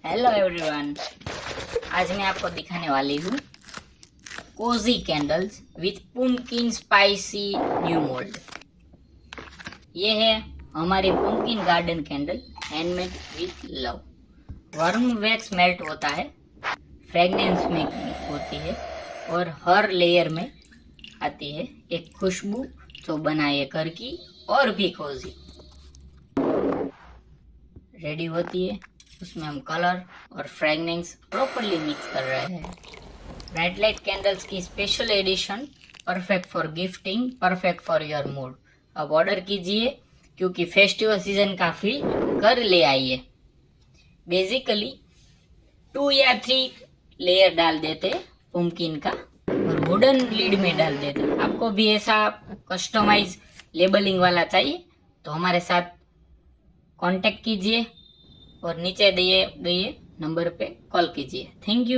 Hello everyone. आज मैं आपको दिखाने वाली हूँ cozy candles with pumpkin spicy new mould. ये है हमारी pumpkin garden candle, handmade with love. Warm wax melt होता है, फ्रेगनेंस में होती है और हर लेयर में आती है एक खुशबू जो बनाए घर की और भी कोजी रेडी होती है। उसमें हम कलर और फ्रेगनेंस प्रॉपरली मिक्स कर रहे हैं। ब्राइट लाइट कैंडल्स की special edition, perfect for gifting, perfect for your mood. अब ऑर्डर कीजिए क्योंकि फेस्टिवल सीजन का फील घर ले आइए। बेसिकली 2 या 3 लेयर डाल देते पुम्पकिन का और वुडन लीड में डाल देते। आपको भी ऐसा कस्टमाइज लेबलिंग वाला चाहिए तो हमारे साथ कांटेक्ट कीजिए और नीचे दिए गए नंबर पे कॉल कीजिए। Thank you.